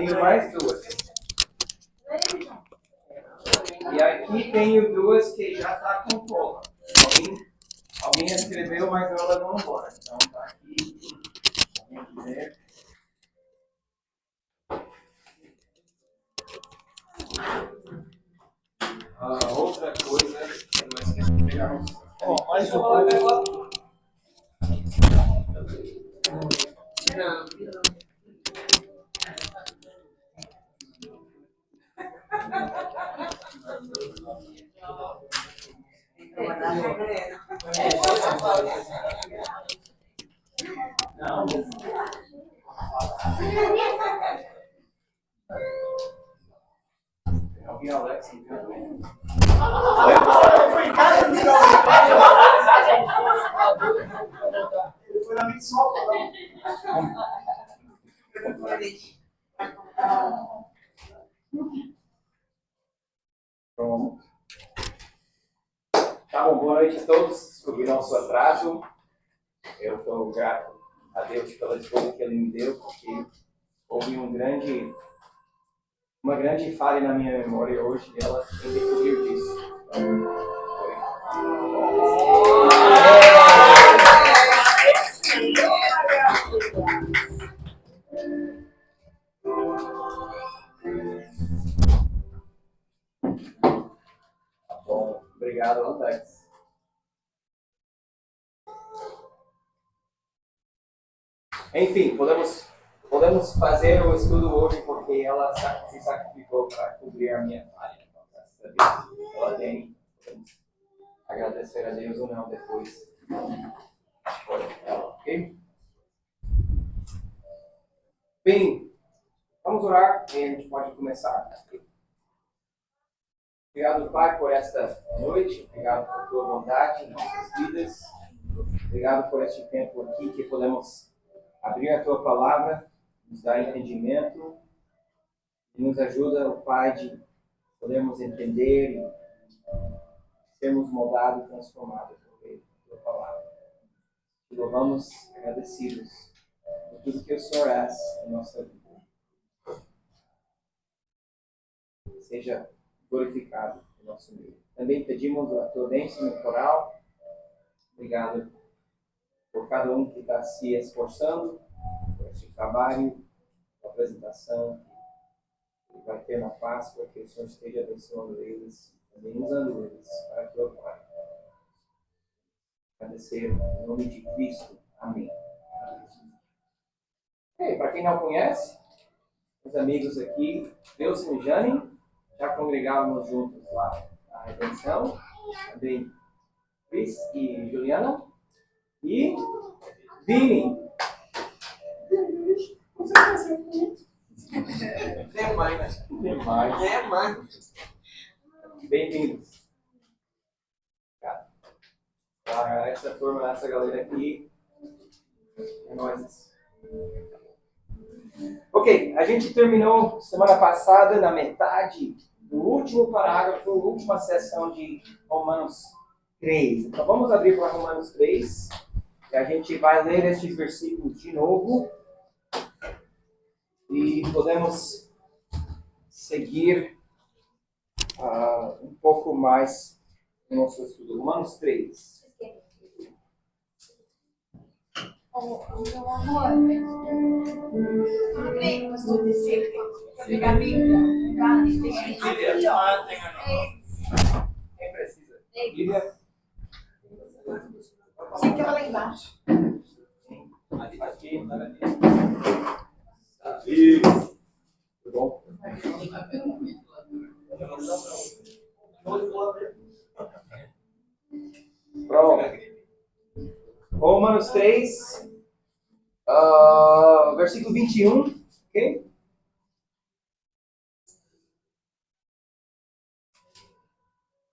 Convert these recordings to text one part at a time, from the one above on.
tenho mais duas. E aqui tenho duas que já está com cola. Alguém escreveu, mas não levou embora. Então tá aqui. Vamos ver. Outra coisa que eu esqueci de pegar. Mais um pouco. Não. Eu vi a Alex e também. Foi na minha sopa. Pronto. Tá bom, boa noite a todos. Desculpe o nosso atraso. Eu estou grato a Deus pela escolha que Ele me deu, porque houve uma grande falha na minha memória hoje e ela tem decorrido disso. Tá bom, obrigado, Alex. Enfim, podemos fazer o estudo hoje porque ela se sacrificou para cobrir a minha falha. Então, graças a Deus, ela tem. Podemos agradecer a Deus ou não depois. Ok? Bem, vamos orar e a gente pode começar. Obrigado, Pai, por esta noite. Obrigado por tua bondade em nossas vidas. Obrigado por este tempo aqui que podemos abrir a tua palavra, nos dar entendimento e nos ajuda, Pai, de podermos entender e sermos moldados e transformados por meio da tua palavra. Te louvamos agradecidos por tudo que o Senhor é em nossa vida. Seja glorificado no nosso meio. Também pedimos a tua bênção no coral. Obrigado por cada um que está se esforçando por este trabalho, a apresentação que vai ter na Páscoa, que o Senhor esteja abençoando eles, também usando eles para a tua glória. Agradecer em nome de Cristo. Amém. Para quem não conhece, os amigos aqui, Deus e Jane, já congregávamos juntos lá na Redenção, também Cris e Juliana, e Vini. Demais. Bem-vindos. Essa turma, essa galera aqui, é nóis. Ok, a gente terminou semana passada na metade do último parágrafo, última sessão de Romanos 3. Então vamos abrir para Romanos 3, e a gente vai ler estes versículos de novo e podemos seguir um pouco mais no nosso estudo. Romanos 3. Meu amor, tudo bem, pastor, descer para pegar a Bíblia? Aqui, ó. Quem precisa? Bíblia? Você quer lá embaixo? Aqui. Isso. Tudo bom? Pronto. Romanos 3, versículo 21, ok?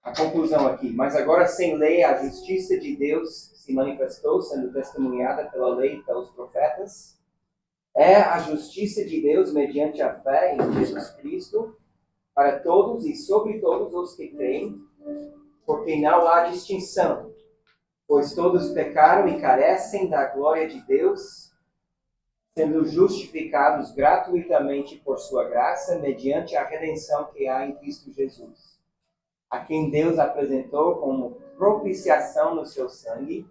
A conclusão aqui. Mas agora sem lei, a justiça de Deus se manifestou, sendo testemunhada pela lei e pelos profetas. É a justiça de Deus mediante a fé em Jesus Cristo, para todos e sobre todos os que creem, porque não há distinção, pois todos pecaram e carecem da glória de Deus, sendo justificados gratuitamente por sua graça, mediante a redenção que há em Cristo Jesus, a quem Deus apresentou como propiciação no seu sangue,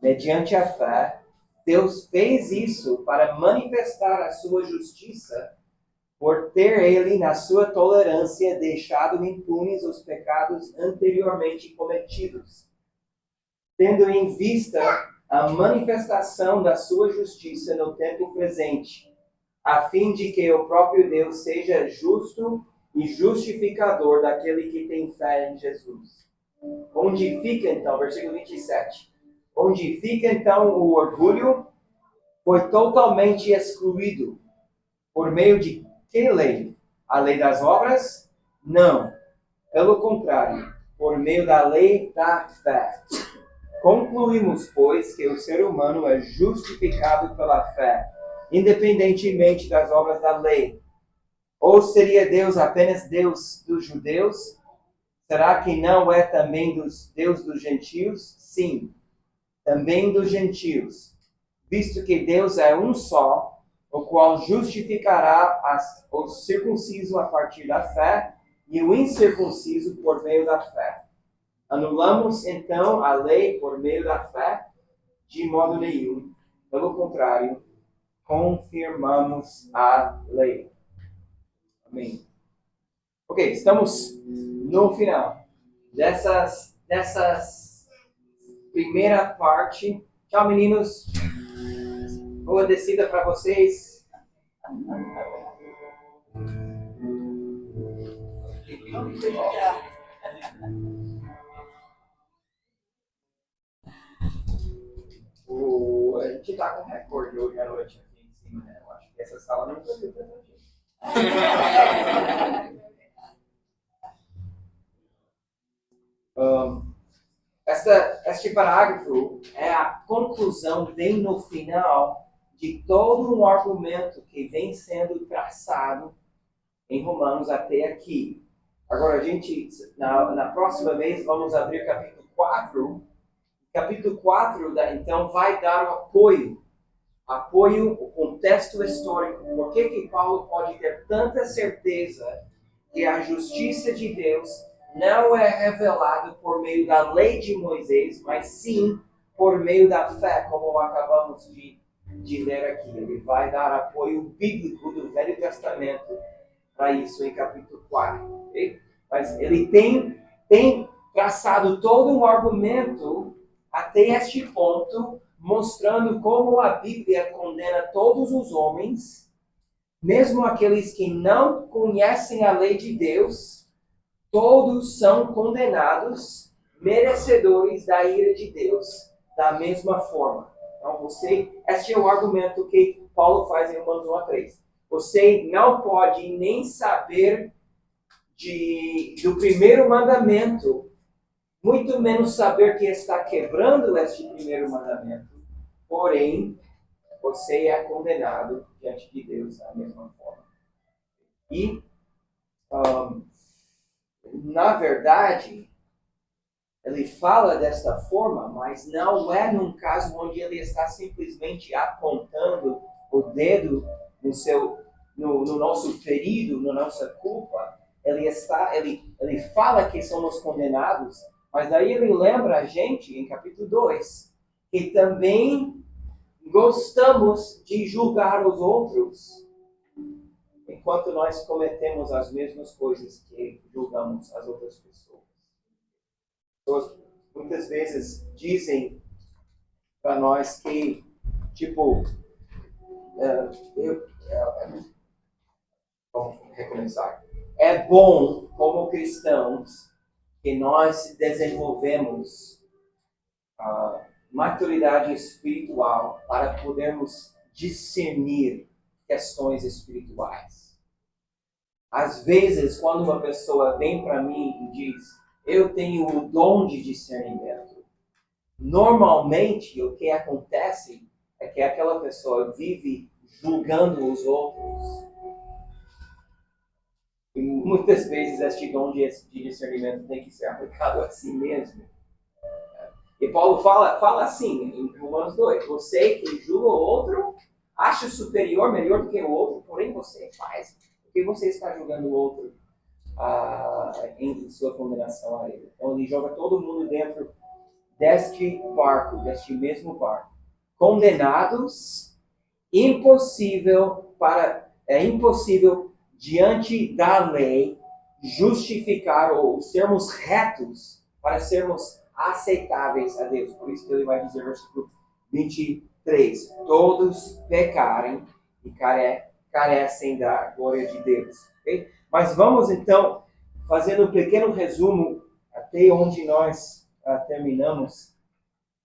mediante a fé. Deus fez isso para manifestar a sua justiça, por ter ele, na sua tolerância, deixado impunes os pecados anteriormente cometidos, tendo em vista a manifestação da sua justiça no tempo presente, a fim de que o próprio Deus seja justo e justificador daquele que tem fé em Jesus. Onde fica então, versículo 27, onde fica então o orgulho, foi totalmente excluído. Por meio de que lei? A lei das obras? Não. Pelo contrário, por meio da lei da fé. Concluímos, pois, que o ser humano é justificado pela fé, independentemente das obras da lei. Ou seria Deus apenas Deus dos judeus? Será que não é também Deus dos gentios? Sim, também dos gentios, visto que Deus é um só, o qual justificará o circunciso a partir da fé e o incircunciso por meio da fé. Anulamos, então, a lei por meio da fé? De modo nenhum. Pelo contrário, confirmamos a lei. Amém. Ok, estamos no final dessas primeira parte. Tchau, meninos. Boa descida para vocês. A gente está com recorde hoje à noite aqui em cima, né? Eu acho que essa sala não foi tanta gente. Este parágrafo é a conclusão, bem no final, de todo um argumento que vem sendo traçado em Romanos até aqui. Agora, a gente, na próxima vez, vamos abrir capítulo 4. Capítulo 4, então, vai dar o apoio, o contexto histórico. Por que Paulo pode ter tanta certeza que a justiça de Deus não é revelada por meio da lei de Moisés, mas sim por meio da fé, como acabamos de ler aqui. Ele vai dar apoio bíblico do Velho Testamento para isso em capítulo 4. Okay? Mas ele tem traçado todo um argumento até este ponto, mostrando como a Bíblia condena todos os homens, mesmo aqueles que não conhecem a lei de Deus, todos são condenados, merecedores da ira de Deus, da mesma forma. Então, este é o argumento que Paulo faz em Romanos 1:3. Você não pode nem saber do primeiro mandamento, muito menos saber que está quebrando este primeiro mandamento. Porém, você é condenado diante de Deus da mesma forma. E, na verdade, ele fala desta forma, mas não é num caso onde ele está simplesmente apontando o dedo no nosso ferido, na nossa culpa. Ele fala que somos condenados, mas daí ele lembra a gente, em capítulo 2, que também gostamos de julgar os outros, enquanto nós cometemos as mesmas coisas que julgamos as outras pessoas. Pessoas muitas vezes dizem para nós que, vamos recomeçar. É bom, como cristãos, que nós desenvolvemos maturidade espiritual para podermos discernir questões espirituais. Às vezes, quando uma pessoa vem para mim e diz, eu tenho o dom de discernimento, normalmente o que acontece é que aquela pessoa vive julgando os outros. E muitas vezes este dom de discernimento tem que ser aplicado a si mesmo. E Paulo fala assim, em Romanos 2, você que julga o outro, acha superior, melhor do que o outro, porém você faz, porque você está julgando o outro em sua condenação a ele. Então ele joga todo mundo dentro deste barco, deste mesmo barco. Condenados, é impossível diante da lei justificar ou sermos retos para sermos aceitáveis a Deus. Por isso que ele vai dizer no versículo 23, todos pecarem e carecem da glória de Deus. Okay? Mas vamos então, fazendo um pequeno resumo até onde nós terminamos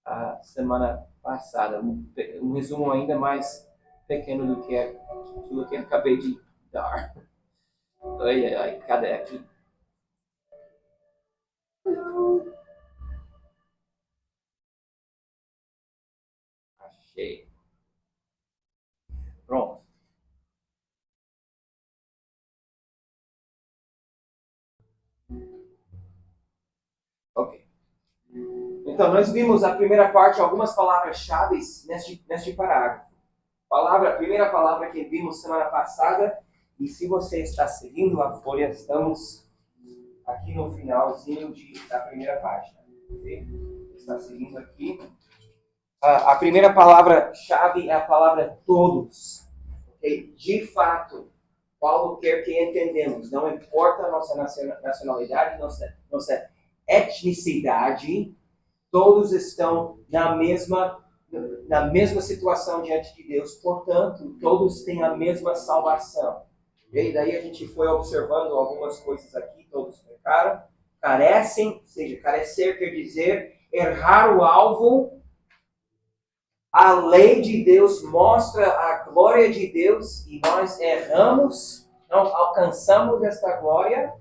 a semana passada. Um resumo ainda mais pequeno do que aquilo que eu acabei de dar. Ai, ai, cadê aqui? Achei. Pronto. Ok. Então, nós vimos a primeira parte, algumas palavras-chave neste parágrafo. A primeira palavra que vimos semana passada, e se você está seguindo a folha, estamos aqui no finalzinho da primeira página. Okay? Está seguindo aqui. A primeira palavra-chave é a palavra todos. Okay? De fato, Paulo quer que entendamos, não importa a nossa nacionalidade, nossa etnicidade, todos estão na mesma situação diante de Deus, portanto, todos têm a mesma salvação. E daí a gente foi observando algumas coisas aqui, todos pecaram, carecem, ou seja, carecer quer dizer errar o alvo. A lei de Deus mostra a glória de Deus e nós erramos, não alcançamos esta glória,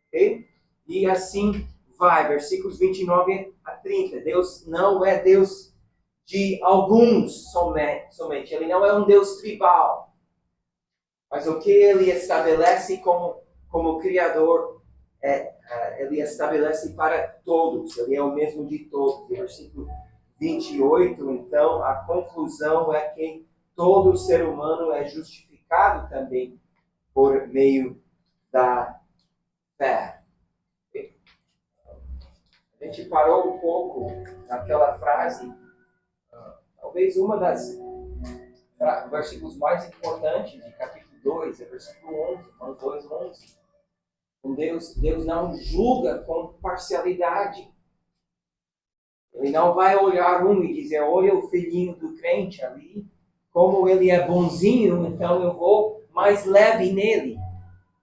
okay? E assim vai, versículos 29 a 30. Deus não é Deus de alguns somente. Ele não é um Deus tribal. Mas o que ele estabelece como Criador, ele estabelece para todos. Ele é o mesmo de todos. E versículo 28, então, a conclusão é que todo ser humano é justificado também por meio da fé. A gente parou um pouco naquela frase, talvez uma das versículos mais importantes de capítulo 2, é versículo 11, Romanos 2:11. Deus não julga com parcialidade. Ele não vai olhar e dizer, olha o filhinho do crente ali, como ele é bonzinho, então eu vou mais leve nele.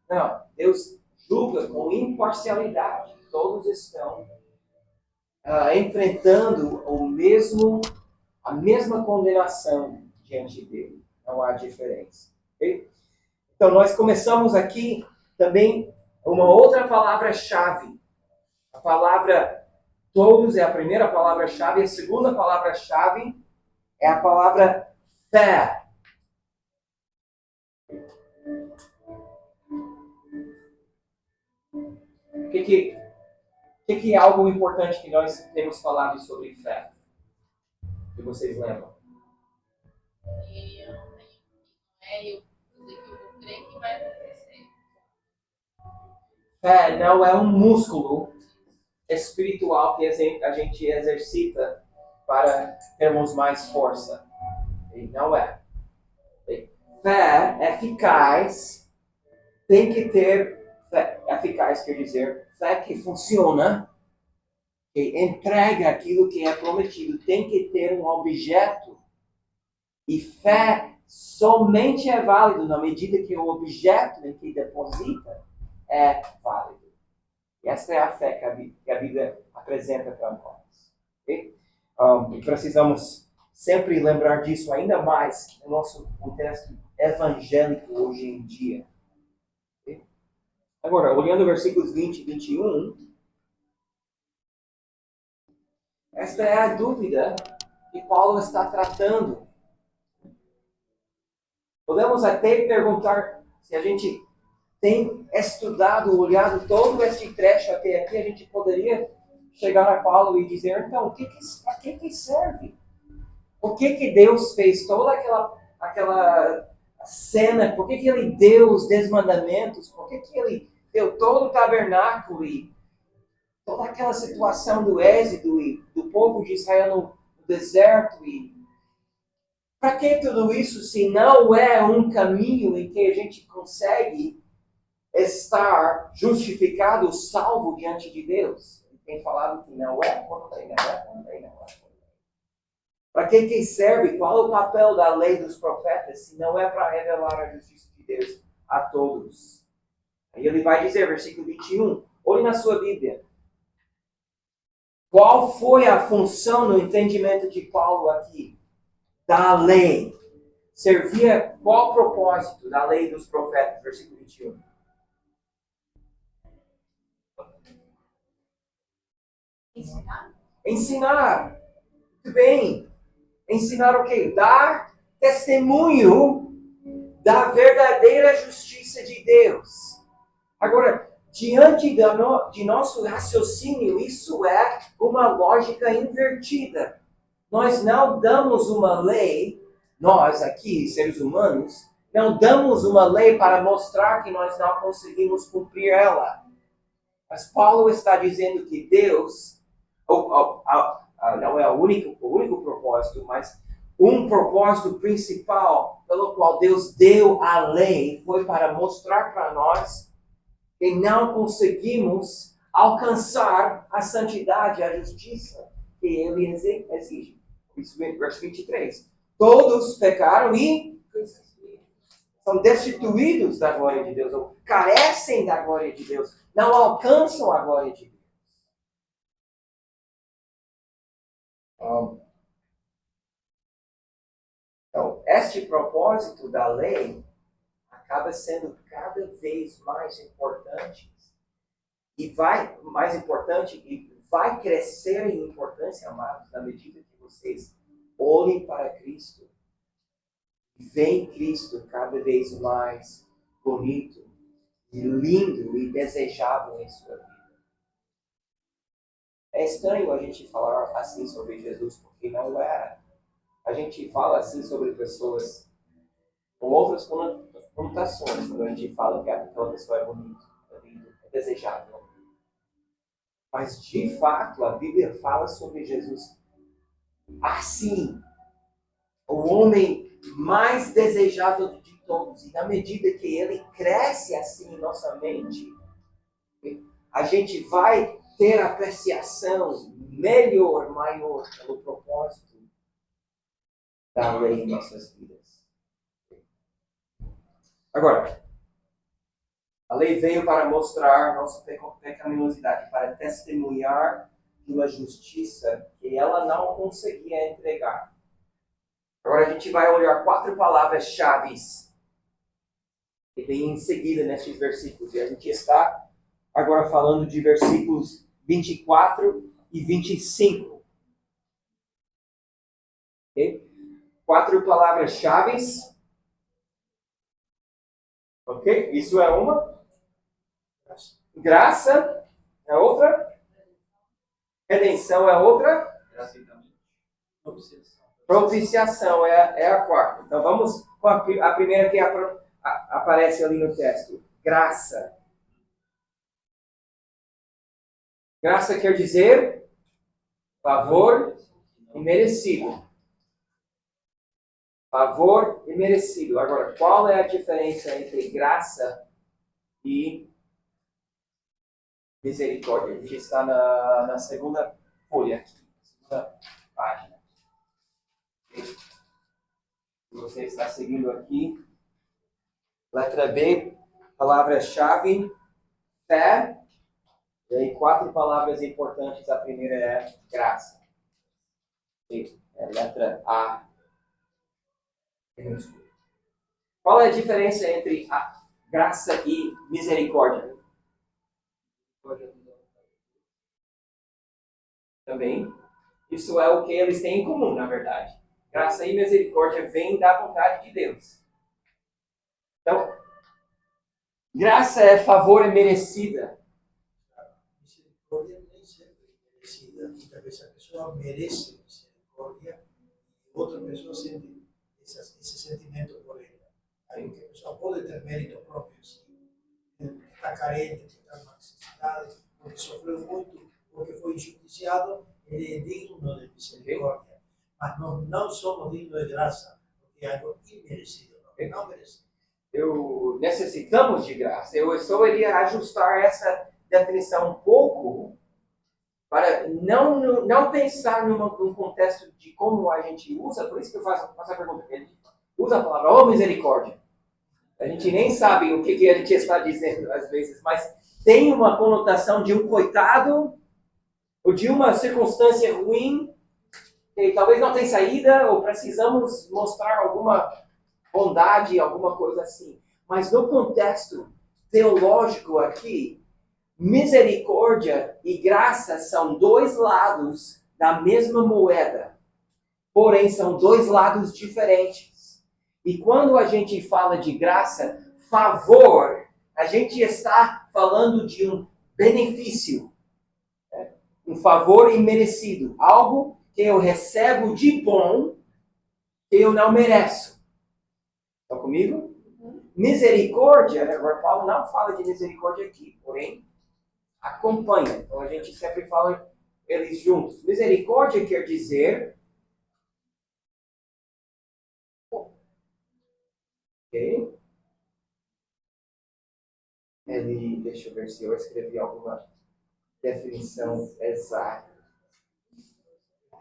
Não, Deus julga com imparcialidade. Todos estão enfrentando a mesma condenação diante dele. Não há diferença. Okay? Então, nós começamos aqui também uma outra palavra-chave. A palavra todos é a primeira palavra-chave. A segunda palavra-chave é a palavra fé. O que é algo importante que nós temos falado sobre fé? Que vocês lembram? Eu vou crer que vai acontecer. Fé não é um músculo espiritual que a gente exercita para termos mais força. E não é. Fé eficaz tem que ter fé eficaz, quer dizer, fé que funciona, que entrega aquilo que é prometido, tem que ter um objeto. E fé somente é válido na medida que o objeto em que deposita é válido. E essa é a fé que a Bíblia apresenta para nós. Okay? E precisamos sempre lembrar disso ainda mais no nosso contexto evangélico hoje em dia. Okay? Agora, olhando versículos 20 e 21, esta é a dúvida que Paulo está tratando. Podemos até perguntar, se a gente tem estudado, olhado todo este trecho até aqui, a gente poderia chegar a Paulo e dizer, então, para que serve? Por que Deus fez toda aquela cena, por que ele deu os 10 mandamentos, por que ele deu todo o tabernáculo e toda aquela situação do êxodo e do povo de Israel no deserto. E para que tudo isso se não é um caminho em que a gente consegue estar justificado, salvo diante de Deus? Ele tem falado que não é, quando tem, não é, quando tem, não é. Para que serve? Qual é o papel da lei dos profetas se não é para revelar a justiça de Deus a todos? Aí ele vai dizer, versículo 21, olhe na sua Bíblia. Qual foi a função no entendimento de Paulo aqui? Da lei. Servia qual propósito da lei dos profetas? Versículo 21. Ensinar. Muito bem. Ensinar o quê? Dar testemunho da verdadeira justiça de Deus. Agora, diante de nosso raciocínio, isso é uma lógica invertida. Nós não damos uma lei, nós aqui, seres humanos, não damos uma lei para mostrar que nós não conseguimos cumprir ela. Mas Paulo está dizendo que Deus, não é o único propósito, mas um propósito principal pelo qual Deus deu a lei foi para mostrar para nós que não conseguimos alcançar a santidade, a justiça que Ele exige. Isso é verso 23. Todos pecaram e são destituídos da glória de Deus, ou carecem da glória de Deus, não alcançam a glória de Deus. Então, este propósito da lei acaba sendo cada vez mais importante e vai crescer em importância, amados, na medida que vocês olhem para Cristo e veem Cristo cada vez mais bonito e lindo e desejável em sua vida. É estranho a gente falar assim sobre Jesus, porque não era. A gente fala assim sobre pessoas com outras conotações, quando a gente fala que aquela pessoa é bonita, é linda, é desejável. Mas, de fato, a Bíblia fala sobre Jesus assim, o homem mais desejável de todos. E na medida que ele cresce assim em nossa mente, a gente vai ter apreciação melhor, maior, pelo propósito da lei em nossas vidas. Agora, a lei veio para mostrar nossa pecaminosidade, para testemunhar de uma justiça que ela não conseguia entregar. Agora a gente vai olhar 4 palavras-chave que vem em seguida nesses versículos. E a gente está agora falando de versículos 24 e 25. Okay? 4 palavras-chave. Ok? Isso é uma. Graça é outra. Redenção é outra. Propiciação é a quarta. Então vamos com a primeira que aparece ali no texto. Graça. Graça quer dizer favor e merecido. Favor e merecido. Agora, qual é a diferença entre graça e misericórdia? A gente está na segunda folha aqui, segunda página. Se você está seguindo aqui, letra B, palavra-chave, fé. E aí 4 palavras importantes. A primeira é graça. Letra A. Qual é a diferença entre a graça e misericórdia? Também. Isso é o que eles têm em comum, na verdade. Graça e misericórdia vêm da vontade de Deus. Então, graça é favor e merecida. Misericórdia nem sempre é merecida. Muitas vezes a pessoa merece misericórdia e outra pessoa sente esse sentimento por ele. Aí que a pessoa pode ter mérito próprio, sim. Está carente, está numa necessidade, porque sofreu muito, porque foi injusticiado, ele é digno de misericórdia. Mas nós não somos dignos de graça, porque é algo imerecido, não merecido. Necessitamos de graça. Eu só iria ajustar essa definição um pouco para não pensar num contexto de como a gente usa. Por isso que eu faço a pergunta. Ele usa a palavra, oh, misericórdia. A gente nem sabe o que a gente está dizendo às vezes, mas tem uma conotação de um coitado ou de uma circunstância ruim que talvez não tenha saída ou precisamos mostrar alguma bondade, alguma coisa assim. Mas no contexto teológico aqui, misericórdia e graça são dois lados da mesma moeda, porém são dois lados diferentes. E quando a gente fala de graça, favor, a gente está falando de um benefício, um favor imerecido, algo que eu recebo de bom que eu não mereço. Estão comigo? Misericórdia, agora Paulo não fala de misericórdia aqui, porém acompanha. Então a gente sempre fala eles juntos. Misericórdia quer dizer... Ok? Deixa eu ver se eu escrevi alguma definição exata.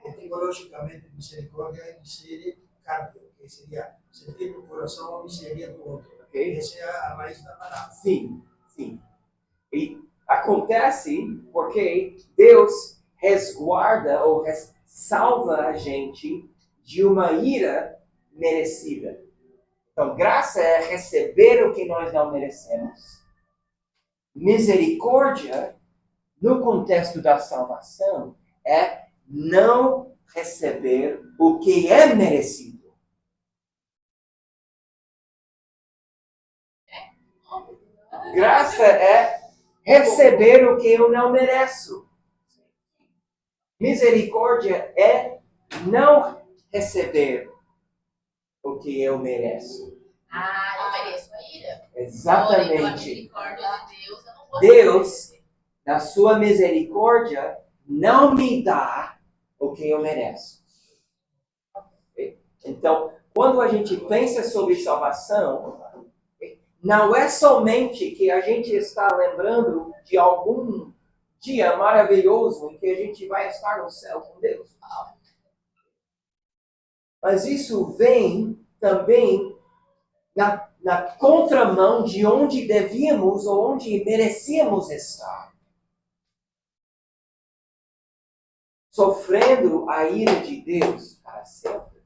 Etimologicamente, misericórdia é misericórdia, que seria sentir no coração a miséria do outro. Okay? Essa é a raiz da palavra. Sim, sim. E acontece porque Deus resguarda ou salva a gente de uma ira merecida. Então, graça é receber o que nós não merecemos. Misericórdia, no contexto da salvação, é não receber o que é merecido. Graça é receber o que eu não mereço. Misericórdia é não receber o que eu mereço. Eu mereço a ira. Exatamente. Pela misericórdia de Deus, eu não vou Deus, na sua misericórdia, não me dá o que eu mereço. Então, quando a gente pensa sobre salvação, não é somente que a gente está lembrando de algum dia maravilhoso em que a gente vai estar no céu com Deus. Mas isso vem também na contramão de onde devíamos ou onde merecíamos estar. Sofrendo a ira de Deus para sempre.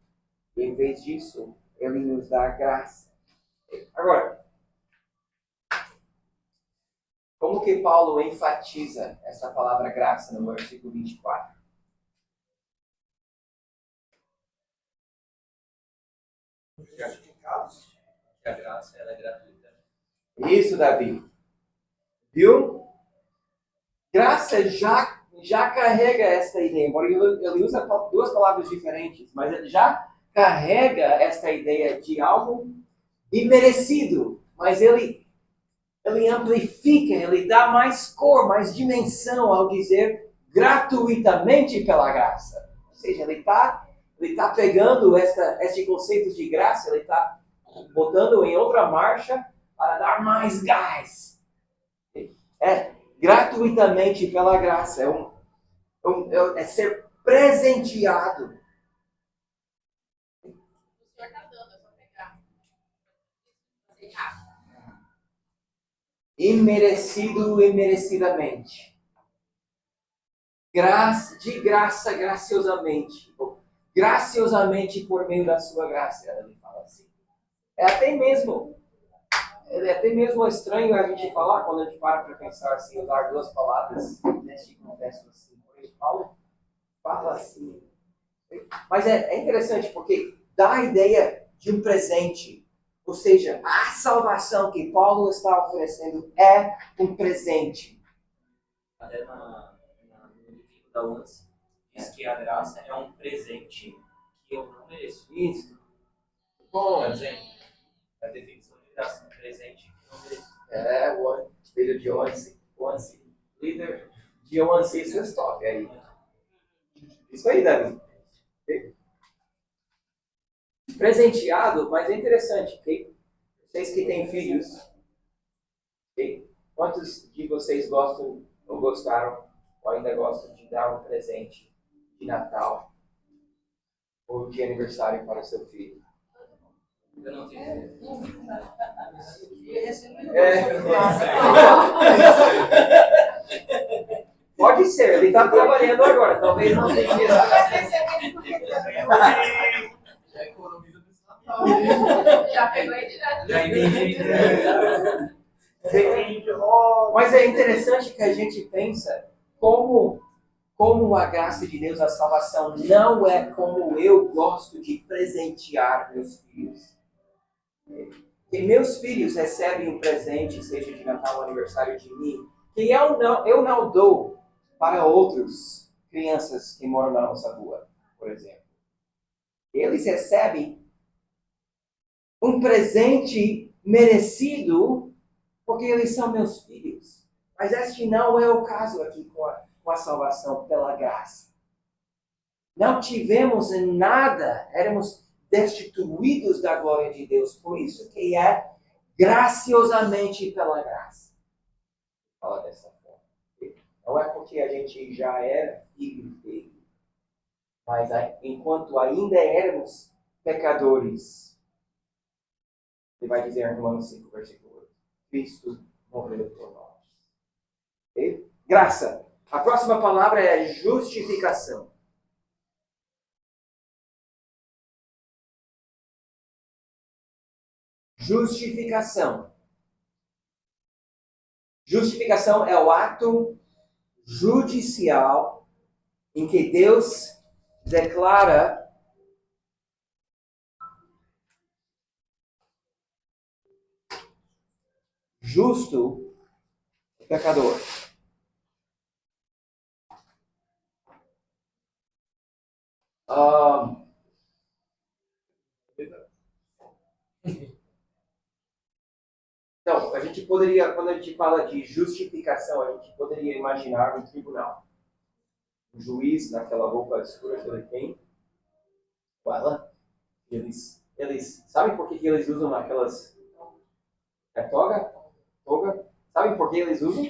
E, em vez disso, Ele nos dá graça. Agora, como que Paulo enfatiza essa palavra graça no versículo 24? Justificados. A graça ela é gratuita. Isso, Davi. Viu? Graça já carrega essa ideia. Embora ele usa duas palavras diferentes, mas ele já carrega essa ideia de algo imerecido. Mas ele amplifica, ele dá mais cor, mais dimensão ao dizer gratuitamente pela graça. Ou seja, ele está pegando este conceito de graça, ele está botando em outra marcha para dar mais gás. É gratuitamente pela graça. É ser presenteado. O Senhor está dando, é só pegar. Aceitar. Imerecido e merecidamente. De graça, graciosamente. Graciosamente por meio da sua graça, ele fala assim. É até mesmo estranho a gente falar, quando a gente para pensar assim, usar duas palavras neste contexto assim. Por isso, Paulo fala assim. Mas é interessante porque dá a ideia de um presente. Ou seja, a salvação que Paulo está oferecendo é um presente. Até no livro da UNS diz que a graça é um presente que eu não mereço. Isso. Bom, A definição de graça presente que não merece. o filho de Once, líder de Once, isso é stop aí. Isso aí, Davi. Presenteado, mas é interessante, ok? Vocês que têm filhos, ok? Quantos de vocês gostam ou gostaram ou ainda gostam de dar um presente de Natal ou de aniversário para o seu filho? Eu não tenho. Pode ser, ele está trabalhando agora, talvez não tenha Já economiza desse Já pegou ele já. Já entendi. Mas é interessante que a gente pensa como a graça de Deus, a salvação, não é como eu gosto de presentear meus filhos. E meus filhos recebem um presente, seja de Natal ou aniversário de mim, que eu não dou para outras crianças que moram na nossa rua, por exemplo. Eles recebem um presente merecido porque eles são meus filhos. Mas este não é o caso aqui com a salvação pela graça. Não tivemos em nada, éramos destituídos da glória de Deus. Por isso que é graciosamente pela graça. Fala dessa forma. Não é porque a gente já era filho dele, mas enquanto ainda éramos pecadores. Ele vai dizer em Romanos 5, versículo 8. Cristo morreu por nós. Okay? Graça. A próxima palavra é justificação. Justificação. Justificação é o ato judicial em que Deus declara justo o pecador. Então, a gente poderia, quando a gente fala de justificação, a gente poderia imaginar um tribunal. Um juiz naquela roupa escura que ele tem, com ela, eles sabem por que eles usam aquelas toga? Sabem por que eles usam?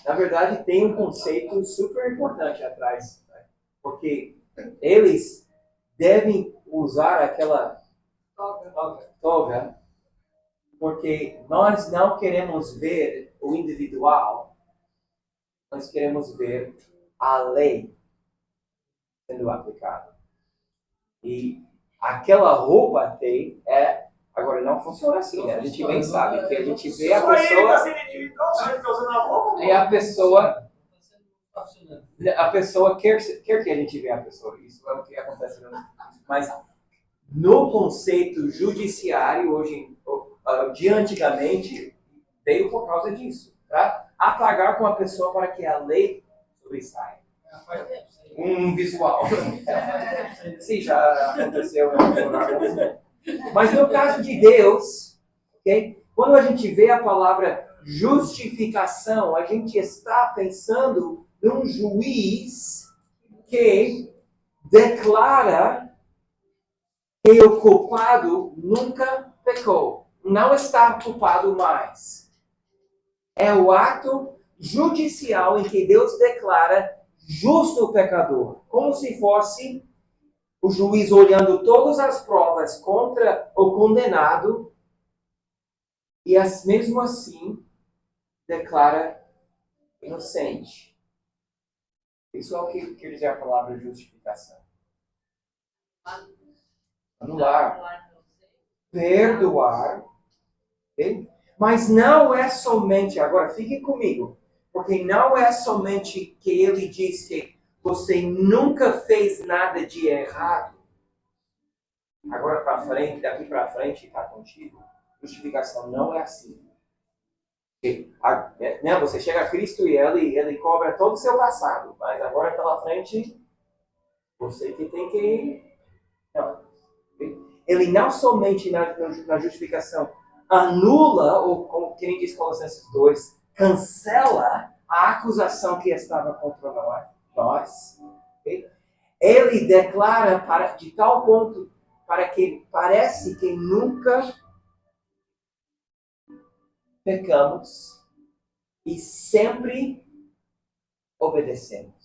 Na verdade, tem um conceito super importante atrás, né? Porque eles devem usar aquela toga porque nós não queremos ver o individual, nós queremos ver a lei sendo aplicada. E aquela roupa agora não funciona assim, né? A gente bem sabe que a gente vê a pessoa e a pessoa quer que a gente vê a pessoa. Isso é o que acontece. Mas no conceito judiciário, de antigamente, veio por causa disso. Tá? Apagar com a pessoa para que a lei sobressaia. Um visual. Sim, já aconteceu. Mas no caso de Deus, okay, quando a gente vê a palavra justificação, a gente está pensando num juiz que declara que o culpado nunca pecou, não está culpado mais. É o ato judicial em que Deus declara justo o pecador, como se fosse o juiz olhando todas as provas contra o condenado e mesmo assim declara inocente. Isso é o que quer dizer a palavra justificação. Anular. Perdoar. Okay? Mas não é somente, agora fique comigo, porque não é somente que ele diz que você nunca fez nada de errado. Agora para frente, daqui para frente está contigo. Justificação não é assim. Você chega a Cristo e ele cobra todo o seu passado, mas agora pela frente Você que tem que... Não. Ele não somente na justificação anula, ou como que nem diz Colossenses 2, cancela a acusação que estava contra nós. Okay? Ele declara de tal ponto para que parece que nunca pecamos e sempre obedecemos.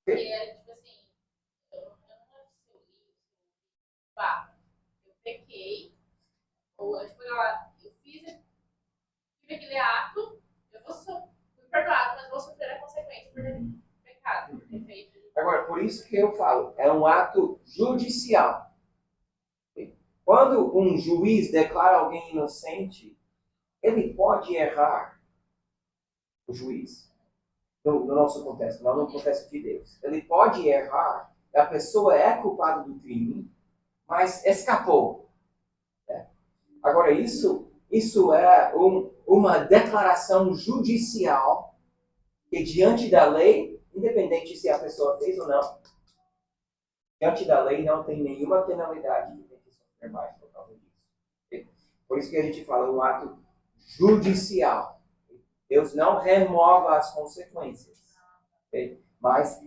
Porque é tipo assim, eu não lembro se eu li, eu pequei, ou tipo, eu tive aquele ato, fui perdoado, mas vou sofrer a consequência por ter pecado, por ter feito. Agora, por isso que eu falo, é um ato judicial. Quando um juiz declara alguém inocente, ele pode errar, o juiz. No nosso contexto, não no contexto de Deus. Ele pode errar, a pessoa é culpada do crime, mas escapou. Agora, isso é uma declaração judicial que, diante da lei, independente se a pessoa fez ou não, diante da lei não tem nenhuma penalidade que tem que sofrer mais por causa disso. Por isso que a gente fala um ato judicial. Deus não remove as consequências. Okay? Mas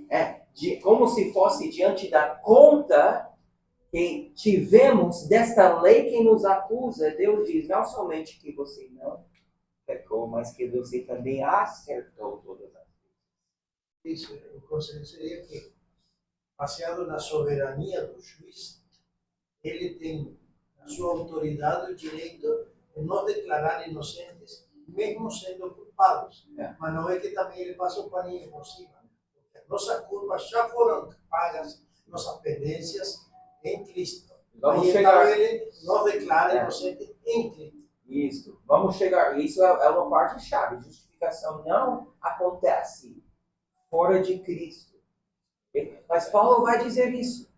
como se fosse diante da conta que tivemos desta lei que nos acusa. Deus diz não somente que você não pecou, mas que você também acertou todas as vezes. Isso, o conselho seria que, baseado na soberania do juiz, ele tem a sua autoridade o direito de nos declarar inocentes, mesmo sendo culpados. Mas não é que também ele passa o paninho por cima. Nossas culpas já foram pagas, nossas pendências em Cristo. Vamos Aí chegar. então ele nos declara inocente em Cristo. Isso. Vamos chegar. Isso é uma parte chave. Justificação não acontece fora de Cristo. Mas Paulo vai dizer isso.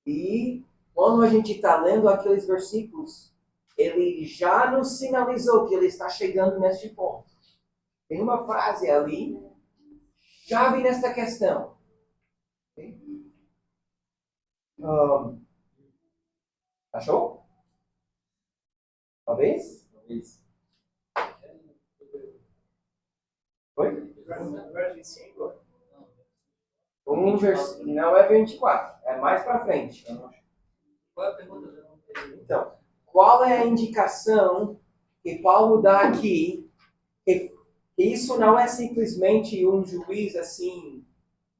E quando a gente está lendo aqueles versículos, ele já nos sinalizou que ele está chegando neste ponto. Tem uma frase ali, chave nesta questão. Achou? Talvez? Foi? Verso 25? Não é 24, é mais para frente. Qual é a pergunta? Então, qual é a indicação que Paulo dá aqui que isso não é simplesmente um juiz assim,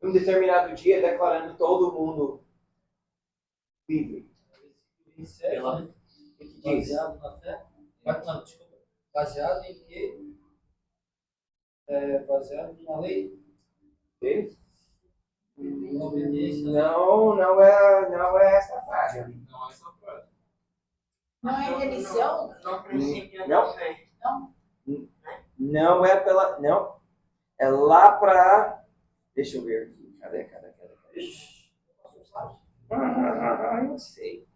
um determinado dia declarando todo mundo livre? Pela... O que diz? Baseado na fé? Não, desculpa. Baseado em quê? Baseado na lei? Ok? Na obediência? Não é essa frase ali. Não, essa frase. Não é religião? Não, princípio Não. fé. Não é pela. Não. É lá para. Deixa eu ver aqui. Cadê? Eu sei.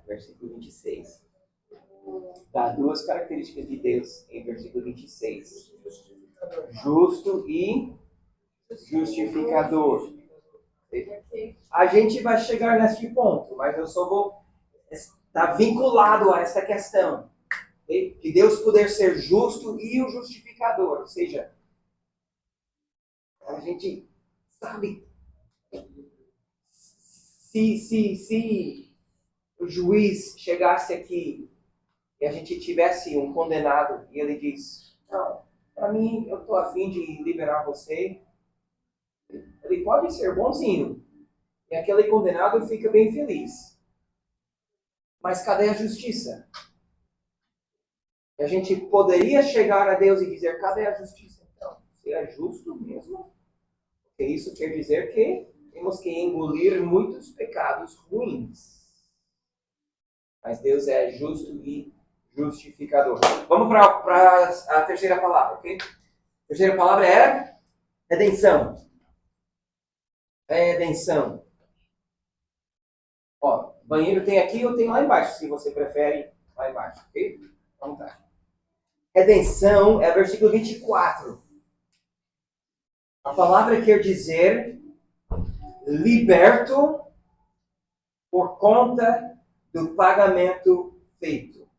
Versículo 26. Dá duas características de Deus em versículo 26. Justo e justificador. A gente vai chegar neste ponto, mas eu só vou estar vinculado a esta questão. De Deus poder ser justo e o justificador. Ou seja, a gente sabe, se o juiz chegasse aqui e a gente tivesse um condenado e ele diz, não, para mim, eu estou a fim de liberar você, ele pode ser bonzinho. E aquele condenado fica bem feliz. Mas cadê a justiça? E a gente poderia chegar a Deus e dizer, cadê a justiça? Então, você é justo mesmo? Porque isso quer dizer que temos que engolir muitos pecados ruins. Mas Deus é justo e justificador. Vamos para a terceira palavra, ok? A terceira palavra é redenção. Redenção. banheiro tem aqui ou tem lá embaixo, se você prefere lá embaixo, ok? À vontade. Redenção é versículo 24. A palavra quer dizer liberto por conta do pagamento feito.